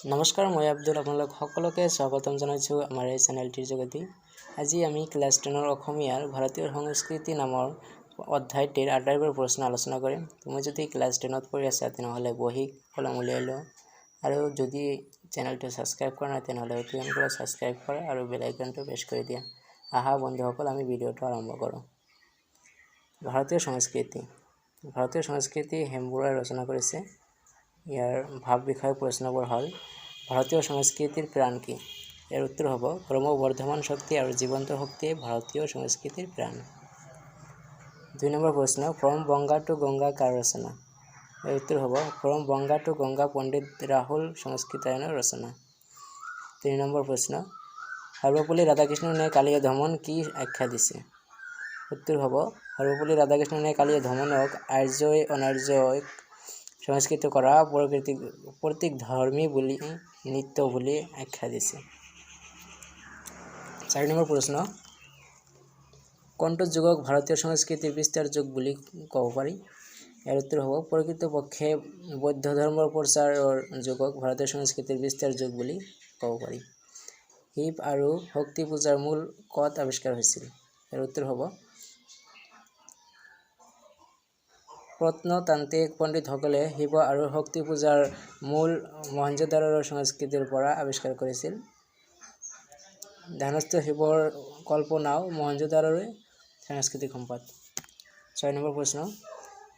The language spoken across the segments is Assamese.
নমস্কাৰ, মই আব্দুল। আপোনালোক সকলোকে স্বাগতম জনাইছোঁ আমাৰ এই চেনেলটিৰ যোগেদি। আজি আমি ক্লাছ 10ৰ অসমীয়াৰ ভাৰতীয় সংস্কৃতি নামৰ অধ্যায়টিৰ আটাইবোৰ প্ৰশ্ন আলোচনা কৰিম। তুমি যদি ক্লাছ 10ত পঢ়ি আছা তেনেহ'লে বহি কলম উলিয়াই লোৱা, আৰু যদি চেনেলটো ছাবস্ক্ৰাইব কৰা নাই তেনেহ'লে অতি সোনকালে ছাবস্ক্ৰাইব কৰা আৰু বেল আইকনটো প্ৰেছ কৰি দিয়া। আহা বন্ধুসকল, আমি ভিডিঅ'টো আৰম্ভ কৰোঁ। ভাৰতীয় সংস্কৃতি হেমবুৰাই ৰচনা কৰিছে। ইয়াৰ ভাৱ বিষয়ক প্ৰশ্নবোৰ হ'ল: ভাৰতীয় সংস্কৃতিৰ প্ৰাণ কি? ইয়াৰ উত্তৰ হ'ব ক্ৰমবৰ্ধমান শক্তি আৰু জীৱন্ত শক্তিয়ে ভাৰতীয় সংস্কৃতিৰ প্ৰাণ। 2 নম্বৰ প্ৰশ্ন, ফ্ৰম বংগা টু গংগা কাৰ ৰচনা? ইয়াৰ উত্তৰ হ'ব ফ্ৰম বংগা টু গংগা পণ্ডিত ৰাহুল সংস্কৃতায়নৰ ৰচনা। 3 নম্বৰ প্ৰশ্ন, সৰ্বপল্লী ৰাধাকৃষ্ণনে কালীয় দমন কি আখ্যা দিছে? উত্তৰ হ'ব সৰ্বপল্লী ৰাধাকৃষ্ণনে কালীয় দমনক আৰ্যই অনাৰ্যক সংস্কৃত কৰা প্ৰতীকধৰ্মী বুলি নৃত্য বুলি আখ্যা দিছে। 4 নম্বৰ প্ৰশ্ন, কোনটো যুগক ভাৰতীয় সংস্কৃতিৰ বিস্তাৰ যুগ বুলি ক'ব পাৰি? ইয়াৰ উত্তৰ হ'ব প্ৰকৃতপক্ষে বৌদ্ধ ধৰ্মৰ প্ৰচাৰৰ যুগক ভাৰতীয় সংস্কৃতিৰ বিস্তাৰ যুগ বুলি ক'ব পাৰি। শিৱ আৰু শক্তি পূজাৰ মূল ক'ত আৱিষ্কাৰ হৈছিল? ইয়াৰ উত্তৰ হ'ব প্ৰত্নতান্ত্ৰিক পণ্ডিতসকলে শিৱ আৰু শক্তি পূজাৰ মূল মহেঞ্জোদাৰোৰ সংস্কৃতিৰ পৰা আৱিষ্কাৰ কৰিছিল। ধ্যানস্থ শিৱৰ কল্পনাও মহেঞ্জোদাৰোৰে সাংস্কৃতিক সম্পদ। 6 নম্বৰ প্ৰশ্ন,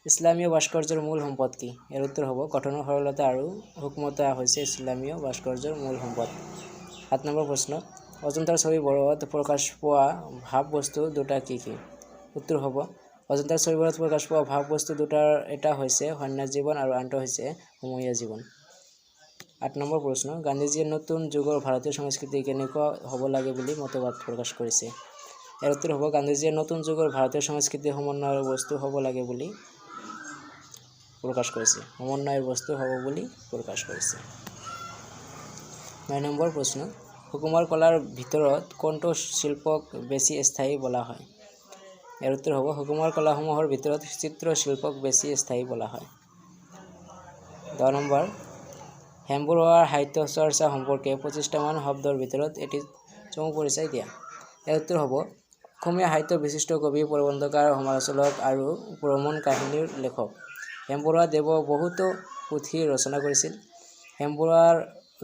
ইছলামীয় ভাস্কৰ্যৰ মূল সম্পদ কি? ইয়াৰ উত্তৰ হ'ব গঠনৰ সৰলতা আৰু সূক্ষ্মতা হৈছে ইছলামীয় ভাস্কৰ্যৰ মূল সম্পদ। 7 নম্বৰ প্ৰশ্ন, অজন্তাৰ ছবিবোৰত প্ৰকাশ পোৱা ভাৱবস্তু দুটা কি কি? উত্তৰ হ'ব অজন্তাৰ ছবিবোৰত প্ৰকাশ পোৱা ভাৱবস্তু দুটাৰ এটা হৈছে সন্ন্যাস জীৱন আৰু আনটো হৈছে সমূহীয়া জীৱন। 8 নম্বৰ প্ৰশ্ন, গান্ধীজীয়ে নতুন যুগৰ ভাৰতীয় সংস্কৃতি কেনেকুৱা হ'ব লাগে বুলি মতবাদ প্ৰকাশ কৰিছে? ইয়াৰ উত্তৰ হ'ব গান্ধীজীয়ে নতুন যুগৰ ভাৰতীয় সংস্কৃতি সমন্বয়ৰ বস্তু হ'ব বুলি প্ৰকাশ কৰিছে। 9 নম্বৰ প্ৰশ্ন, সুকুমাৰ কলাৰ ভিতৰত কোনটো শিল্পক বেছি স্থায়ী বোলা হয়? ইয়াৰ উত্তৰ হ'ব সুকুমাৰ কলাসমূহৰ ভিতৰত চিত্ৰ শিল্পক বেছি স্থায়ী বোলা হয়। 10 নম্বৰ, হেমবুৰুৱাৰ সাহিত্য চৰ্চা সম্পৰ্কে 25টামান শব্দৰ ভিতৰত এটি চমু পৰিচয় দিয়া। ইয়াৰ উত্তৰ হ'ব অসমীয়া সাহিত্যৰ বিশিষ্ট কবি, প্ৰবন্ধকাৰ, সমালোচক আৰু ভ্ৰমণ কাহিনীৰ লেখক। হেমবুৰুৱা দেৱে বহুতো পুথি ৰচনা কৰিছিল। হেমবুৰুৱা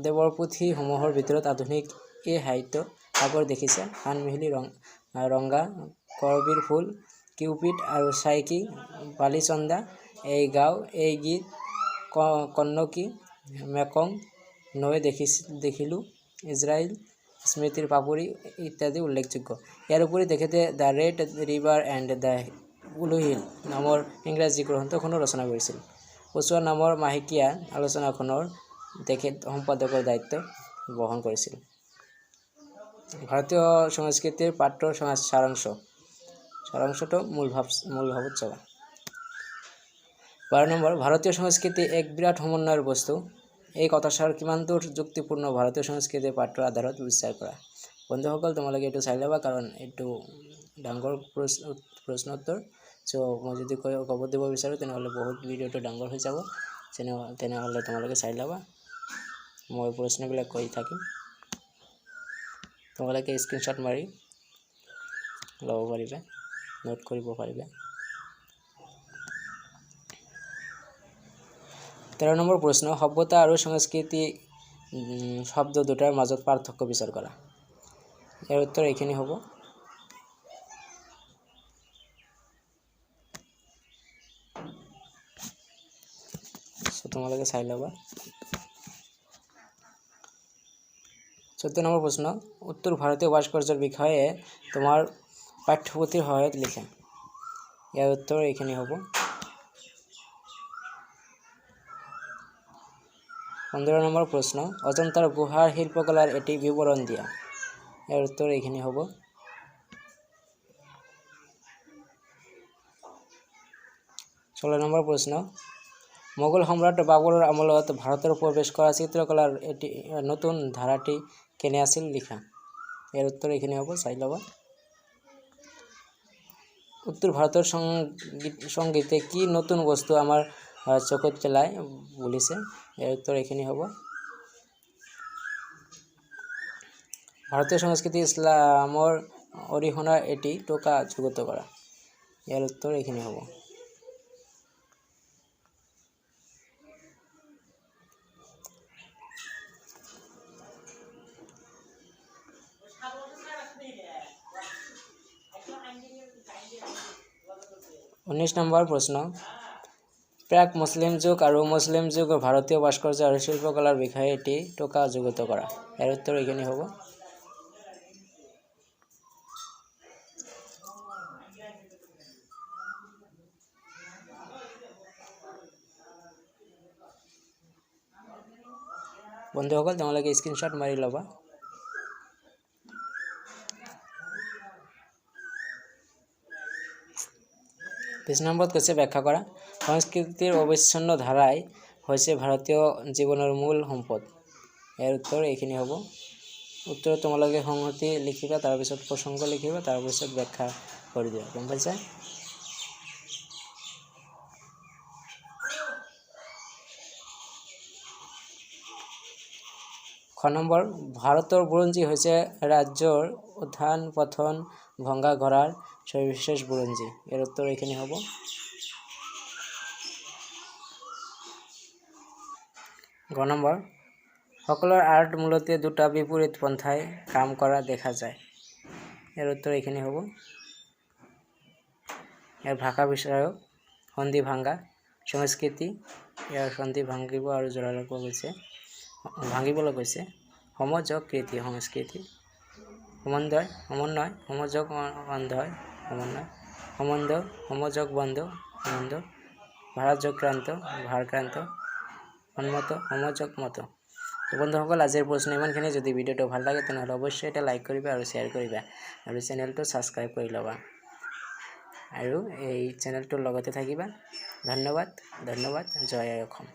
দেৱৰ পুথি সমূহৰ ভিতৰত আধুনিক এই সাহিত্য সাগৰ দেখিছে, সানমিহিলি ৰংগা, কৰবীৰ ফুল, কিউপিড আৰু চাইকি, বালিচন্দা, এই গাঁও, এই গীত, কন্নকী, মেকং, নৈ দেখিলোঁ, ইজৰাইল, স্মৃতিৰ পাপৰি ইত্যাদি উল্লেখযোগ্য। ইয়াৰ উপৰি তেখেতে the red river and the blue hill নামৰ ইংৰাজী গ্ৰন্থখনো ৰচনা কৰিছিল। পছোৱা নামৰ মাহেকীয়া আলোচনাখনৰ তেখেত সম্পাদকৰ দায়িত্ব বহন কৰিছিল। ভাৰতীয় সংস্কৃতিৰ পাঠৰ সাৰাংশটো মূল ভাৱত চাবা। 12 নম্বৰ, ভাৰতীয় সংস্কৃতি এক বিৰাট সমন্বয়ৰ বস্তু। এই কথাষাৰ কিমানদূৰ যুক্তিপূৰ্ণ ভাৰতীয় সংস্কৃতিৰ পাঠৰ আধাৰত বিচাৰ কৰা। বন্ধুসকল, তোমালোকে এইটো চাই ল'বা, কাৰণ এইটো ডাঙৰ প্ৰশ্নোত্তৰ। মই যদি ক'ব দিব বিচাৰোঁ তেনেহ'লে বহুত ভিডিঅ'টো ডাঙৰ হৈ যাব। তেনেহ'লে তোমালোকে চাই ল'বা, মই প্ৰশ্নবিলাক কৈ থাকিম, তোমালোকে স্ক্ৰীনশ্বট মাৰি ল'ব পাৰিবা, নোট কৰিব পাৰিবা। 13 নম্বৰ প্ৰশ্ন, সভ্যতা আৰু সংস্কৃতি শব্দ দুটাৰ মাজত পাৰ্থক্য বিচাৰ কৰা। ইয়াৰ উত্তৰ এইখিনি হ'ব। তোমালোকে চাই ল'বা। 14 নম্বৰ প্ৰশ্ন, উত্তৰ ভাৰতীয় ভাস্কৰ্যৰ বিষয়ে তোমাৰ পাঠ্যপুথিৰ সহায়ত লিখা। ইয়াৰ উত্তৰ এইখিনি হ'ব। 15 নম্বৰ প্ৰশ্ন, অজন্তাৰ গুহাৰ শিল্পকলাৰ এটি বিৱৰণ দিয়া। ইয়াৰ উত্তৰ এইখিনি হ'ব। 16 নম্বৰ প্ৰশ্ন, মোগল সম্ৰাট বাবৰৰ আমলত ভাৰতৰ প্ৰৱেশ কৰা চিত্ৰকলাৰ এটি নতুন ধাৰাটি কেনে আছিল লিখা। ইয়াৰ উত্তৰ এইখিনি হ'ব, চাই ল'বা। উত্তৰ ভাৰতৰ সংগীতে কি নতুন বস্তু আমাৰ চকুত পেলাই বুলিছে। ইয়াৰ উত্তৰ এইখিনি হ'ব। ভাৰতীয় সংস্কৃতি ইসলামৰ অৰিহণাৰ এটি টকা যুগত কৰা। ইয়াৰ উত্তৰ এইখিনি হ'ব। 19 নম্বৰ প্ৰশ্ন প্ৰাক মুছলিম যুগ আৰু মুছলিম যুগৰ ভাৰতীয় ভাস্কৰ্য আৰু শিল্পকলাৰ বিষয়ে এটি টকা যুগত কৰা। ইয়াৰ উত্তৰ এইখিনি হ'ব। বন্ধুসকল তোমালোকে স্ক্ৰীনশ্বট মাৰি ল'বা। পিছ নম্বৰত কৈছে ব্যাখ্যা কৰা সংস্কৃতিৰ অবিচ্ছিন্ন ধাৰাই হৈছে ভাৰতীয় জীৱনৰ মূল সম্পদ। ইয়াৰ উত্তৰ এইখিনি হ'ব। উত্তৰ তোমালোকে সংহতি লিখিবা, তাৰপিছত প্ৰসংগ লিখিবা, তাৰপিছত ব্যাখ্যা কৰি দিবা। গম পাইছা? খ নম্বৰ ভাৰতৰ বুৰঞ্জী হৈছে ৰাজ্যৰ উত্থান পতন ভংগা গঢ়াৰ সবিশেষ বুৰঞ্জী। ইয়াৰ উত্তৰ এইখিনি হ'ব। গ নম্বৰ সকলৰ আৰ্ট মূলতে দুটা বিপৰীত পন্থাই কাম কৰা দেখা যায়। ইয়াৰ উত্তৰ এইখিনি হ'ব। ইয়াৰ ভাষা বিষয়ক সন্ধি ভাঙা সংস্কৃতি, ইয়াৰ সন্ধি ভাঙিব আৰু জোৰা লগাব গৈছে, ভাঙিবলৈ কৈছে। সমযোগ কৃতি সংস্কৃতি, সমন্বয় সমযোগ অন্ধয় সমন্বয়, সম্বন্ধ সমযোগ বন্ধ সম্বন্ধ, ভাৰযোগ্ৰান্ত ভাৰক্ৰান্ত, সন্মত সমযোগ মত। বন্ধুসকল আজিৰ প্ৰশ্ন ইমানখিনি। যদি ভিডিঅ'টো ভাল লাগে তেনেহ'লে অৱশ্যই এটা লাইক কৰিবা আৰু শ্বেয়াৰ কৰিবা আৰু চেনেলটো ছাবস্ক্ৰাইব কৰি ল'বা আৰু এই চেনেলটোৰ লগতে থাকিবা। ধন্যবাদ। জয় আই অসম।